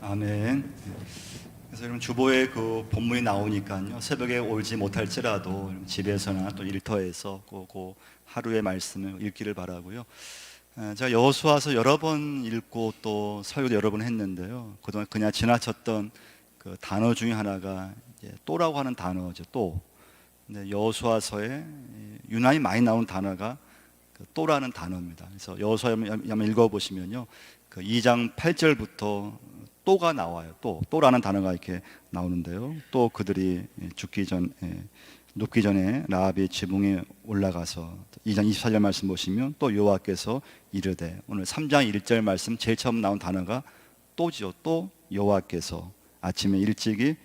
아멘. 그래서 여러분 주보에 그 본문이 나오니까요. 새벽에 올지 못할지라도 집에서나 또 일터에서 그 하루의 말씀을 읽기를 바라고요. 제가 여호수아서 여러 번 읽고 또 설교도 여러 번 했는데요. 그동안 그냥 지나쳤던 그 단어 중에 하나가 이제 또라고 하는 단어죠. 또. 근데 여호수아서에 유난히 많이 나오는 단어가 그 또라는 단어입니다. 그래서 여호수아 한번 읽어보시면요. 그 2장 8절부터 또가 나와요. 또라는 단어가 이렇게 나오는데요. 또 그들이 눕기 전에 라합이 지붕에 올라가서 2장 24절 말씀 보시면 또 여호와께서 이르되, 오늘 3장 1절 말씀 제일 처음 나온 단어가 또지요. 또 여호와께서 아침에 일찍이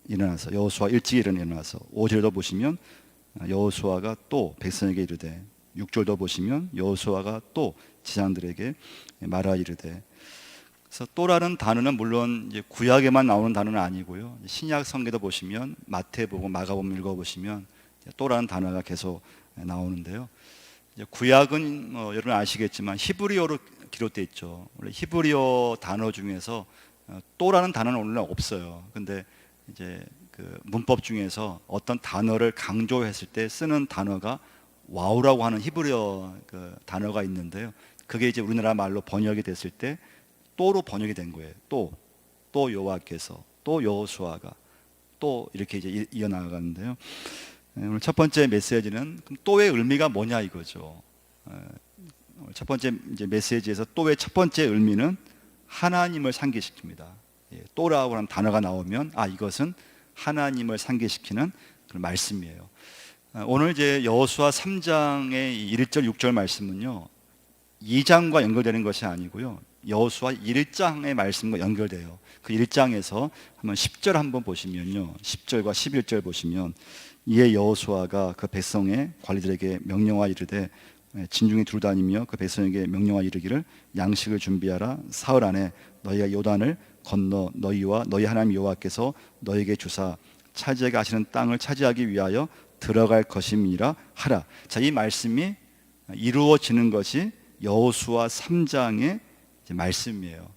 일어나서, 여호수아 일찍 일어나서 5절도 보시면 여호수아가 또 백성에게 이르되, 6절도 보시면 여호수아가 또 지상들에게 말하 이르되. 그래서 또라는 단어는 물론 이제 구약에만 나오는 단어는 아니고요. 신약 성경도 보시면 마태복음, 마가복음 읽어보시면 또라는 단어가 계속 나오는데요. 이제 구약은 여러분 아시겠지만 히브리어로 기록되어 있죠. 원래 히브리어 단어 중에서 또라는 단어는 원래 없어요. 근데 이제 그 문법 중에서 어떤 단어를 강조했을 때 쓰는 단어가 와우라고 하는 히브리어 그 단어가 있는데요. 그게 이제 우리나라 말로 번역이 됐을 때 또로 번역이 된 거예요. 또 여호와께서, 또 여호수아가, 또 이렇게 이제 이어나가는데요. 오늘 첫 번째 메시지는 그럼 또의 의미가 뭐냐 이거죠. 첫 번째 이제 메시지에서 또의 첫 번째 의미는 하나님을 상기시킵니다. 또라고 하는 단어가 나오면 이것은 하나님을 상기시키는 그런 말씀이에요. 오늘 이제 여호수아 3장의 1절 6절 말씀은요, 2장과 연결되는 것이 아니고요, 여호수아 1장의 말씀과 연결돼요. 그 1장에서 한번 10절 한번 보시면요, 10절과 11절 보시면, 이에 여호수아가 그 백성의 관리들에게 명령하 이르되, 진중에 두루다니며 그 백성에게 명령하 이르기를, 양식을 준비하라. 사흘 안에 너희가 요단을 건너 너희와 너희 하나님 여호와께서 너희에게 주사 차지하게 하시는 땅을 차지하기 위하여 들어갈 것임이라 하라. 자, 이 말씀이 이루어지는 것이 여호수아 3장의 말씀이에요.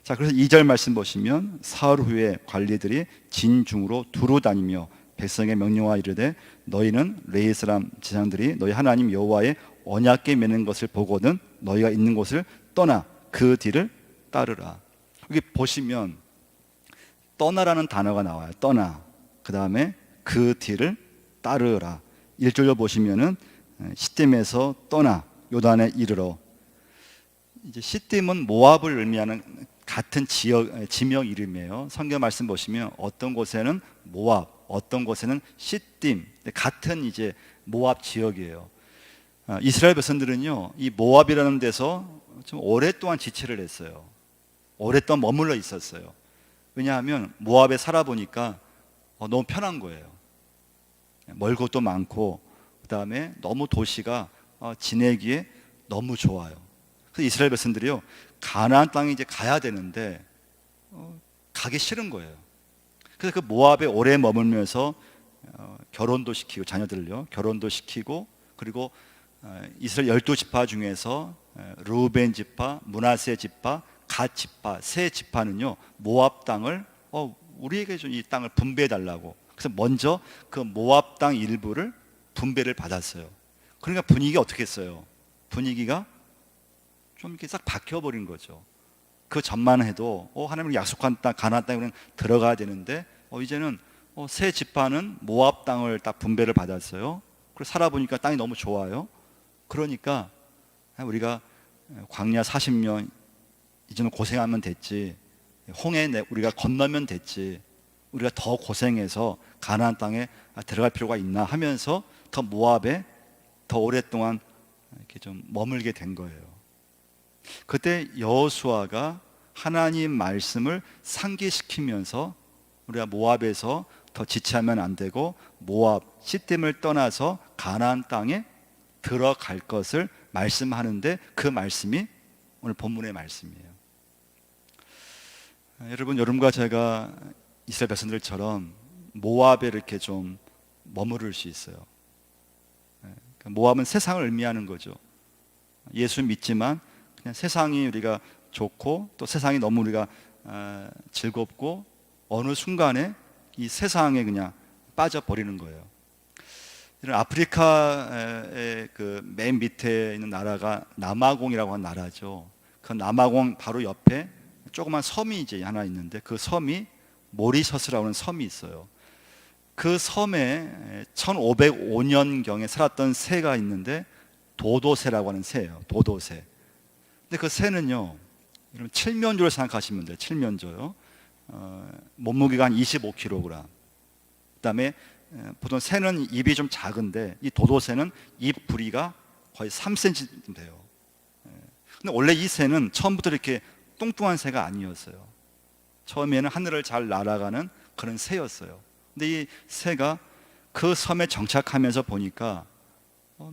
자, 그래서 2절 말씀 보시면, 사흘 후에 관리들이 진중으로 두루 다니며 백성에게 명령하 이르되, 너희는 레위 사람 지상들이 너희 하나님 여호와의 언약궤 매는 것을 보거든 너희가 있는 곳을 떠나 그 뒤를 따르라. 여기 보시면 떠나라는 단어가 나와요. 떠나. 그 다음에 그 뒤를 따르라. 1절로 보시면은 시딤에서 떠나 요단에 이르러. 이제 시딤은 모압을 의미하는 같은 지명 이름이에요. 성경 말씀 보시면 어떤 곳에는 모압, 어떤 곳에는 시딤, 같은 이제 모압 지역이에요. 이스라엘 백성들은요, 이 모압이라는 데서 좀 오랫동안 지체를 했어요. 오랫동안 머물러 있었어요. 왜냐하면 모압에 살아보니까 너무 편한 거예요. 멀 곳도 많고, 그 다음에 너무 도시가 지내기에 너무 좋아요. 그래서 이스라엘 백성들이요, 가나안 땅에 이제 가야 되는데 가기 싫은 거예요. 그래서 그 모압에 오래 머물면서 결혼도 시키고, 자녀들을요 결혼도 시키고, 그리고 이스라엘 12지파 중에서 르우벤 지파, 므낫세 지파, 갓 지파, 세 지파는요 모압 땅을 우리에게 좀 이 땅을 분배해 달라고, 그래서 먼저 그 모압 땅 일부를 분배를 받았어요. 그러니까 분위기가 어떻게 했어요? 분위기가 좀 이렇게 싹 바뀌어버린 거죠. 그 전만 해도 하나님이 약속한 땅, 가나안 땅에 들어가야 되는데 이제는 세 지파는 모압 땅을 딱 분배를 받았어요. 그래서 살아보니까 땅이 너무 좋아요. 그러니까 우리가 광야 40년 이제는 고생하면 됐지, 홍해 우리가 건너면 됐지, 우리가 더 고생해서 가나안 땅에 들어갈 필요가 있나 하면서 더 모압에 더 오랫동안 이렇게 좀 머물게 된 거예요. 그때 여호수아가 하나님 말씀을 상기시키면서 우리가 모압에서 더 지체하면 안 되고 모압 시딤을 떠나서 가나안 땅에 들어갈 것을 말씀하는데, 그 말씀이 오늘 본문의 말씀이에요. 여러분과 제가 이스라엘 백성들처럼 모압에 이렇게 좀 머무를 수 있어요. 모압은 세상을 의미하는 거죠. 예수 믿지만 그냥 세상이 우리가 좋고, 또 세상이 너무 우리가 즐겁고 어느 순간에 이 세상에 그냥 빠져버리는 거예요. 이런 아프리카의 그 맨 밑에 있는 나라가 남아공이라고 하는 나라죠. 그 남아공 바로 옆에 조그만 섬이 이제 하나 있는데 그 섬이 모리셔스라고 하는 섬이 있어요. 그 섬에 1505년경에 살았던 새가 있는데 도도새라고 하는 새예요. 도도새. 근데 그 새는요, 여러분 칠면조를 생각하시면 돼요. 칠면조요. 몸무게가 한 25kg. 그다음에 보통 새는 입이 좀 작은데 이 도도새는 입 부리가 거의 3cm 돼요. 근데 원래 이 새는 처음부터 이렇게 뚱뚱한 새가 아니었어요. 처음에는 하늘을 잘 날아가는 그런 새였어요. 근데 이 새가 그 섬에 정착하면서 보니까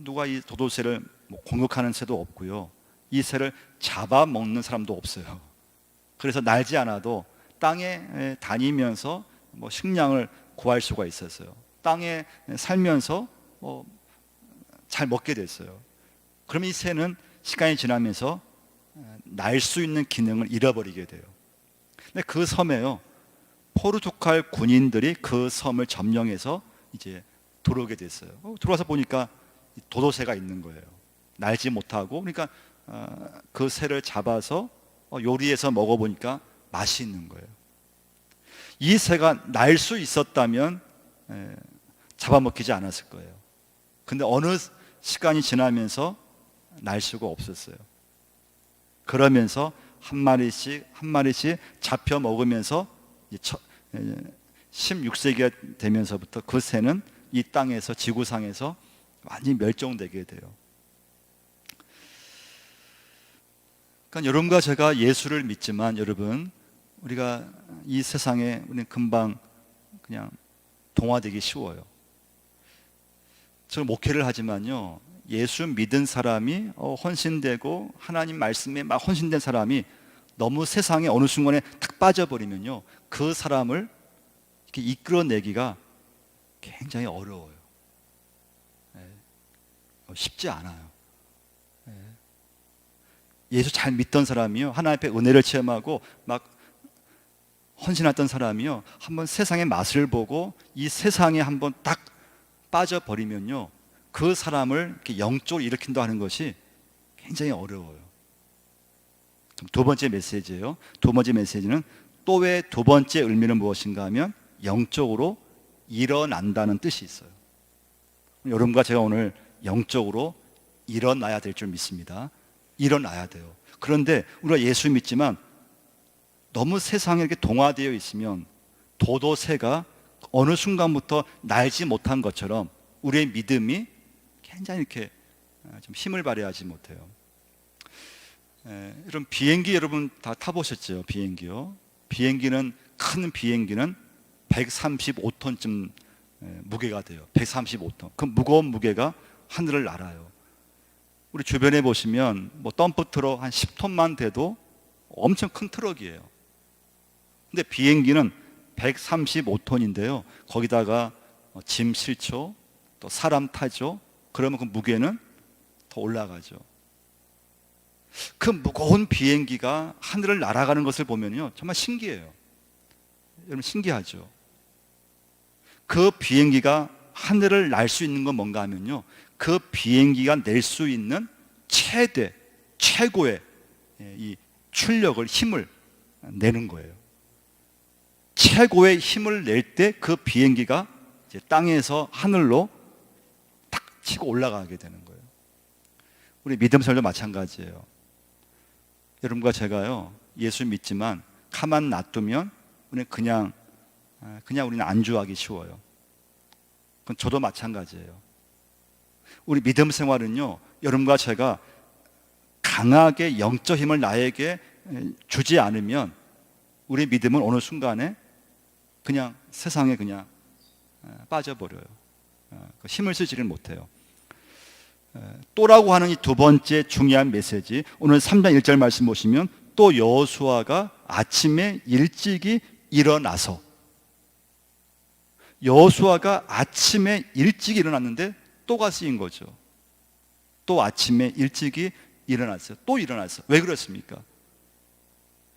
누가 이 도도새를 뭐 공격하는 새도 없고요. 이 새를 잡아먹는 사람도 없어요. 그래서 날지 않아도 땅에 다니면서 뭐 식량을 구할 수가 있었어요. 땅에 살면서 잘 먹게 됐어요. 그러면 이 새는 시간이 지나면서 날 수 있는 기능을 잃어버리게 돼요. 근데 그 섬에요, 포르투갈 군인들이 그 섬을 점령해서 이제 들어오게 됐어요. 들어와서 보니까 도도새가 있는 거예요. 날지 못하고. 그러니까 그 새를 잡아서 요리해서 먹어보니까 맛이 있는 거예요. 이 새가 날 수 있었다면 잡아먹히지 않았을 거예요. 근데 어느 시간이 지나면서 날 수가 없었어요. 그러면서 한 마리씩 잡혀 먹으면서 16세기가 되면서부터 그 새는 이 땅에서, 지구상에서 완전히 멸종되게 돼요. 그러니까 여러분과 제가 예수를 믿지만, 여러분, 우리가 이 세상에 우리는 금방 그냥 동화되기 쉬워요. 저는 목회를 하지만요, 예수 믿은 사람이 헌신되고 하나님 말씀에 막 헌신된 사람이 너무 세상에 어느 순간에 탁 빠져버리면요, 그 사람을 이렇게 이끌어내기가 굉장히 어려워요. 쉽지 않아요. 예수 잘 믿던 사람이요, 하나님 앞에 은혜를 체험하고 막 헌신했던 사람이요, 한번 세상의 맛을 보고 이 세상에 한번 딱 빠져버리면요, 그 사람을 이렇게 영적으로 일으킨다 하는 것이 굉장히 어려워요. 두 번째 메시지예요. 두 번째 메시지는 또의 두 번째 의미는 무엇인가 하면 영적으로 일어난다는 뜻이 있어요. 여러분과 제가 오늘 영적으로 일어나야 될 줄 믿습니다. 일어나야 돼요. 그런데 우리가 예수 믿지만 너무 세상에 이렇게 동화되어 있으면 도도새가 어느 순간부터 날지 못한 것처럼 우리의 믿음이 굉장히 이렇게 좀 힘을 발휘하지 못해요. 이런 비행기 여러분 다 타보셨죠? 비행기요. 비행기는, 큰 비행기는 135톤쯤 무게가 돼요. 135톤. 그 무거운 무게가 하늘을 날아요. 우리 주변에 보시면 뭐 덤프트럭 한 10톤만 돼도 엄청 큰 트럭이에요. 근데 비행기는 135톤인데요. 거기다가 짐 실죠. 또 사람 타죠. 그러면 그 무게는 더 올라가죠. 그 무거운 비행기가 하늘을 날아가는 것을 보면요, 정말 신기해요. 여러분 신기하죠? 그 비행기가 하늘을 날 수 있는 건 뭔가 하면요, 그 비행기가 낼 수 있는 최고의 이 출력을, 힘을 내는 거예요. 최고의 힘을 낼 때 그 비행기가 이제 땅에서 하늘로 탁 치고 올라가게 되는 거예요. 우리 믿음 생활도 마찬가지예요. 여러분과 제가요, 예수 믿지만 가만 놔두면 우리는 그냥 우리는 안주하기 쉬워요. 그건 저도 마찬가지예요. 우리 믿음 생활은요, 여러분과 제가 강하게 영적 힘을 나에게 주지 않으면 우리 믿음은 어느 순간에 그냥 세상에 그냥 빠져버려요. 힘을 쓰지를 못해요. 또라고 하는 이 두 번째 중요한 메시지, 오늘 3장 1절 말씀 보시면 또 여호수아가 아침에 일찍이 일어나서, 여호수아가 아침에 일찍 일어났는데 또가 쓰인 거죠. 또 아침에 일찍이 일어났어요. 또 일어났어요. 왜 그렇습니까?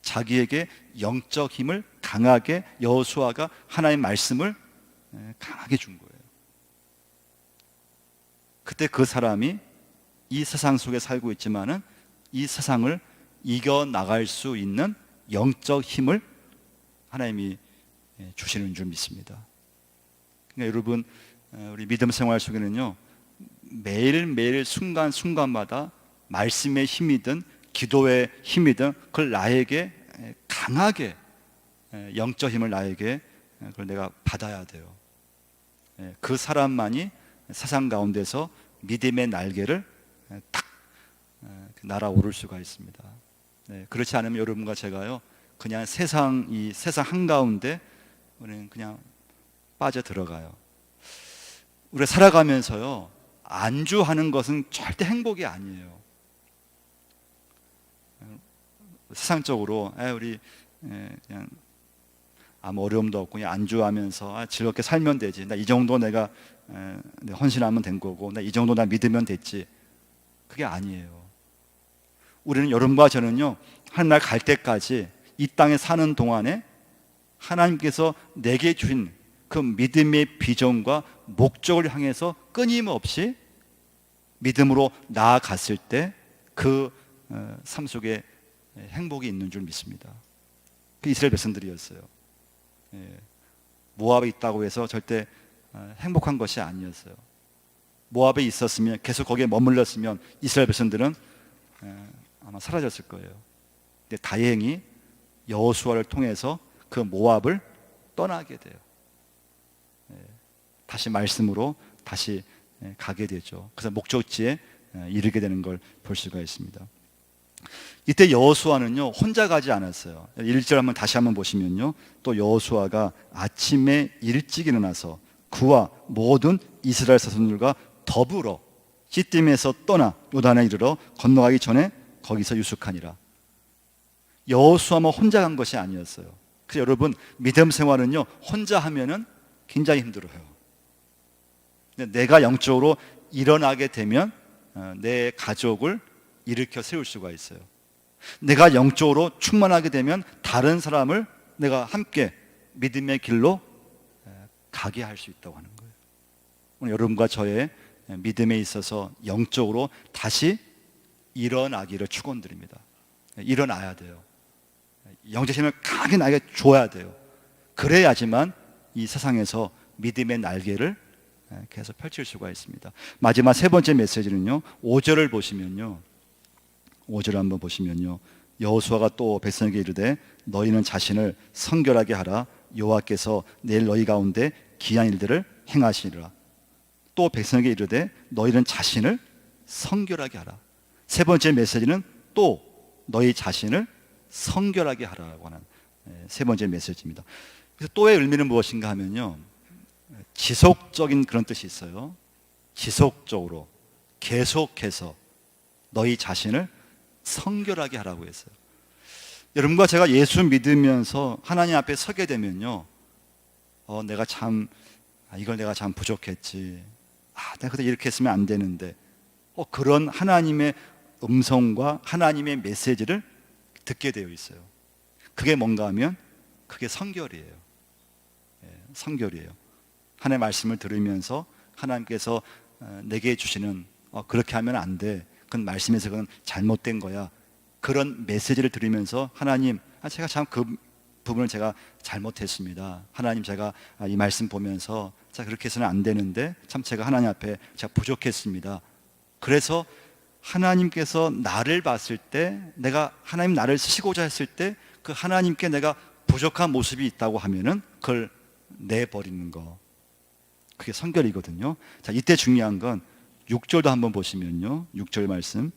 자기에게 영적 힘을 강하게, 여호수아가 하나님의 말씀을 강하게 준 거예요. 그때 그 사람이 이 세상 속에 살고 있지만은 이 세상을 이겨나갈 수 있는 영적 힘을 하나님이 주시는 줄 믿습니다. 그러니까 여러분, 우리 믿음 생활 속에는요, 매일매일 순간순간마다 말씀의 힘이든 기도의 힘이든 그걸 나에게 강하게, 영적 힘을 나에게 그걸 내가 받아야 돼요. 그 사람만이 세상 가운데서 믿음의 날개를 딱 날아오를 수가 있습니다. 그렇지 않으면 여러분과 제가요, 그냥 이 세상 한가운데 우리는 그냥 빠져 들어가요. 우리가 살아가면서요, 안주하는 것은 절대 행복이 아니에요. 세상적으로 우리 그냥 아무 어려움도 없고 그냥 안주하면서 즐겁게 살면 되지, 나 이 정도 내가 헌신하면 된 거고, 나 이 정도 나 믿으면 됐지, 그게 아니에요. 우리는, 여러분과 저는요, 하늘날 갈 때까지 이 땅에 사는 동안에 하나님께서 내게 주신 그 믿음의 비전과 목적을 향해서 끊임없이 믿음으로 나아갔을 때 그 삶 속에 행복이 있는 줄 믿습니다. 그 이스라엘 백성들이었어요. 모압에 있다고 해서 절대 행복한 것이 아니었어요. 모압에 있었으면, 계속 거기에 머물렀으면 이스라엘 백성들은 아마 사라졌을 거예요. 근데 다행히 여호수아를 통해서 그 모압을 떠나게 돼요. 다시 말씀으로 다시 가게 되죠. 그래서 목적지에 이르게 되는 걸 볼 수가 있습니다. 이때 여호수아는요, 혼자 가지 않았어요. 1절 한번 다시 한번 보시면요, 또 여호수아가 아침에 일찍 일어나서 그와 모든 이스라엘 자손들과 더불어 시딤에서 떠나 요단에 이르러 건너가기 전에 거기서 유숙하니라. 여호수아만 혼자 간 것이 아니었어요. 그래서 여러분, 믿음 생활은요, 혼자 하면은 굉장히 힘들어요. 근데 내가 영적으로 일어나게 되면 내 가족을 일으켜 세울 수가 있어요. 내가 영적으로 충만하게 되면 다른 사람을 내가 함께 믿음의 길로 가게 할 수 있다고 하는 거예요. 오늘 여러분과 저의 믿음에 있어서 영적으로 다시 일어나기를 축원드립니다. 일어나야 돼요. 영적 힘을 강하게 나에게 줘야 돼요. 그래야지만 이 세상에서 믿음의 날개를 계속 펼칠 수가 있습니다. 마지막 세 번째 메시지는요, 5절을 보시면요, 5절을 한번 보시면요, 여호수아가 또 백성에게 이르되 너희는 자신을 성결하게 하라. 여호와께서 내일 너희 가운데 기이한 일들을 행하시리라. 또 백성에게 이르되 너희는 자신을 성결하게 하라. 세 번째 메시지는 또 너희 자신을 성결하게 하라고 하는 세 번째 메시지입니다. 그래서 또의 의미는 무엇인가 하면요, 지속적인 그런 뜻이 있어요. 지속적으로, 계속해서 너희 자신을 성결하게 하라고 했어요. 여러분과 제가 예수 믿으면서 하나님 앞에 서게 되면요, 내가 참, 이걸 내가 참 부족했지, 내가 그때 이렇게 했으면 안 되는데, 그런 하나님의 음성과 하나님의 메시지를 듣게 되어 있어요. 그게 뭔가 하면 그게 성결이에요. 성결이에요. 하나님의 말씀을 들으면서 하나님께서 내게 주시는 그렇게 하면 안 돼, 그건 말씀에서 그건 잘못된 거야, 그런 메시지를 들으면서 하나님, 제가 참 그 부분을 제가 잘못했습니다. 하나님, 제가 이 말씀 보면서 자, 그렇게 해서는 안 되는데 참 제가 하나님 앞에 제가 부족했습니다. 그래서 하나님께서 나를 봤을 때, 내가 하나님 나를 쓰시고자 했을 때 그 하나님께 내가 부족한 모습이 있다고 하면은 그걸 내버리는 거, 그게 성결이거든요. 자, 이때 중요한 건 6절도 한번 보시면요, 6절 말씀,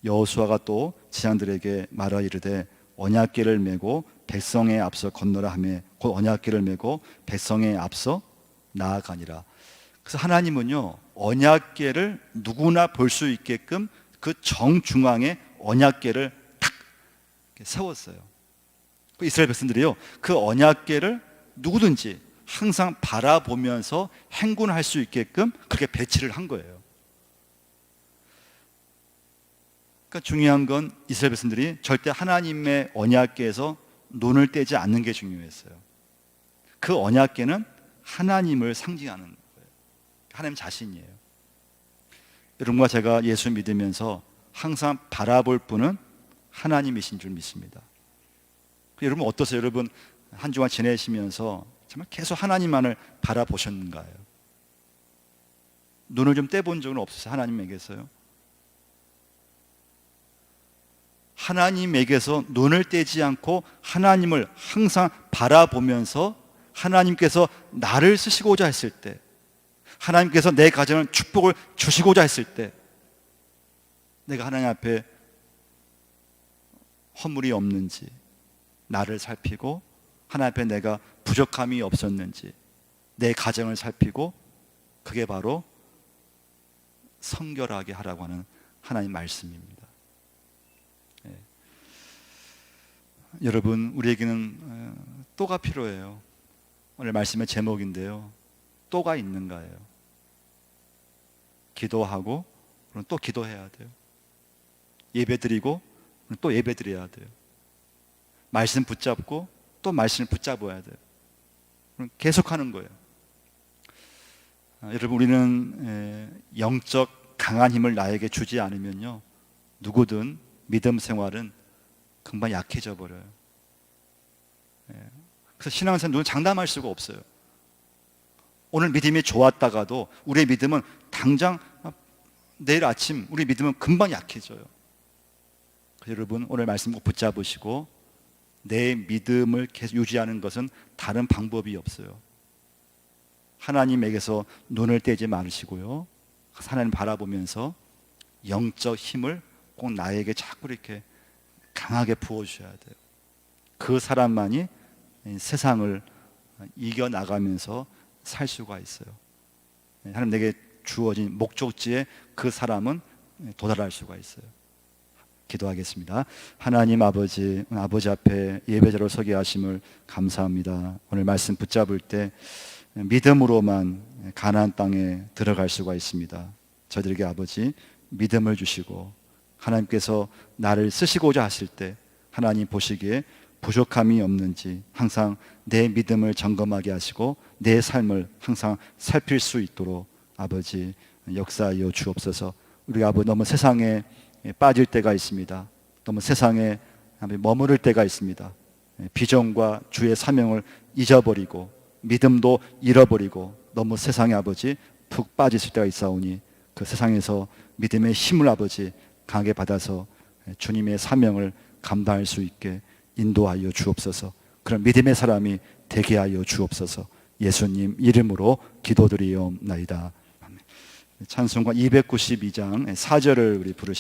여호수아가 또 제사장들에게 말하 이르되 언약궤를 메고 백성에 앞서 건너라 하며 곧 언약궤를 메고 백성에 앞서 나아가니라. 그래서 하나님은요, 언약궤를 누구나 볼 수 있게끔 그 정중앙에 언약궤를 탁 세웠어요. 그 이스라엘 백성들이요, 그 언약궤를 누구든지 항상 바라보면서 행군할 수 있게끔 그렇게 배치를 한 거예요. 그러니까 중요한 건 이스라엘 백성들이 절대 하나님의 언약궤에서 눈을 떼지 않는 게 중요했어요. 그 언약궤는 하나님을 상징하는 거예요. 하나님 자신이에요. 여러분과 제가 예수 믿으면서 항상 바라볼 분은 하나님이신 줄 믿습니다. 여러분 어떠세요? 여러분 한 주간 지내시면서 정말 계속 하나님만을 바라보셨는가요? 눈을 좀 떼본 적은 없으세요? 하나님에게서요? 하나님에게서 눈을 떼지 않고 하나님을 항상 바라보면서 하나님께서 나를 쓰시고자 했을 때, 하나님께서 내 가정에 축복을 주시고자 했을 때, 내가 하나님 앞에 허물이 없는지 나를 살피고, 하나님 앞에 내가 부족함이 없었는지 내 가정을 살피고, 그게 바로 성결하게 하라고 하는 하나님 말씀입니다. 예. 여러분, 우리에게는 또가 필요해요. 오늘 말씀의 제목인데요, 또가 있는가요? 기도하고 그럼 또 기도해야 돼요. 예배드리고 그럼 또 예배드려야 돼요. 말씀 붙잡고 또 말씀을 붙잡아야 돼요. 그럼 계속하는 거예요. 여러분, 우리는 영적 강한 힘을 나에게 주지 않으면요, 누구든 믿음 생활은 금방 약해져 버려요. 그래서 신앙생활 누구는 장담할 수가 없어요. 오늘 믿음이 좋았다가도 우리의 믿음은 당장 내일 아침 우리 믿음은 금방 약해져요. 여러분, 오늘 말씀 꼭 붙잡으시고, 내 믿음을 계속 유지하는 것은 다른 방법이 없어요. 하나님에게서 눈을 떼지 마시고요, 하나님 바라보면서 영적 힘을 꼭 나에게 자꾸 이렇게 강하게 부어주셔야 돼요. 그 사람만이 세상을 이겨나가면서 살 수가 있어요. 하나님 내게 주어진 목적지에 그 사람은 도달할 수가 있어요. 기도하겠습니다. 하나님 아버지 앞에 예배자로 서게 하심을 감사합니다. 오늘 말씀 붙잡을 때 믿음으로만 가나안 땅에 들어갈 수가 있습니다. 저들에게 아버지 믿음을 주시고, 하나님께서 나를 쓰시고자 하실 때 하나님 보시기에 부족함이 없는지 항상 내 믿음을 점검하게 하시고 내 삶을 항상 살필 수 있도록 아버지 역사하여 주옵소서. 우리 아버지 너무 세상에 빠질 때가 있습니다. 너무 세상에 머무를 때가 있습니다. 비전과 주의 사명을 잊어버리고 믿음도 잃어버리고 너무 세상에 아버지 푹 빠지실 때가 있사오니, 그 세상에서 믿음의 힘을 아버지 강하게 받아서 주님의 사명을 감당할 수 있게 인도하여 주옵소서. 그런 믿음의 사람이 되게 하여 주옵소서. 예수님 이름으로 기도드리옵나이다. 찬송가 292장 4절을 우리 부르시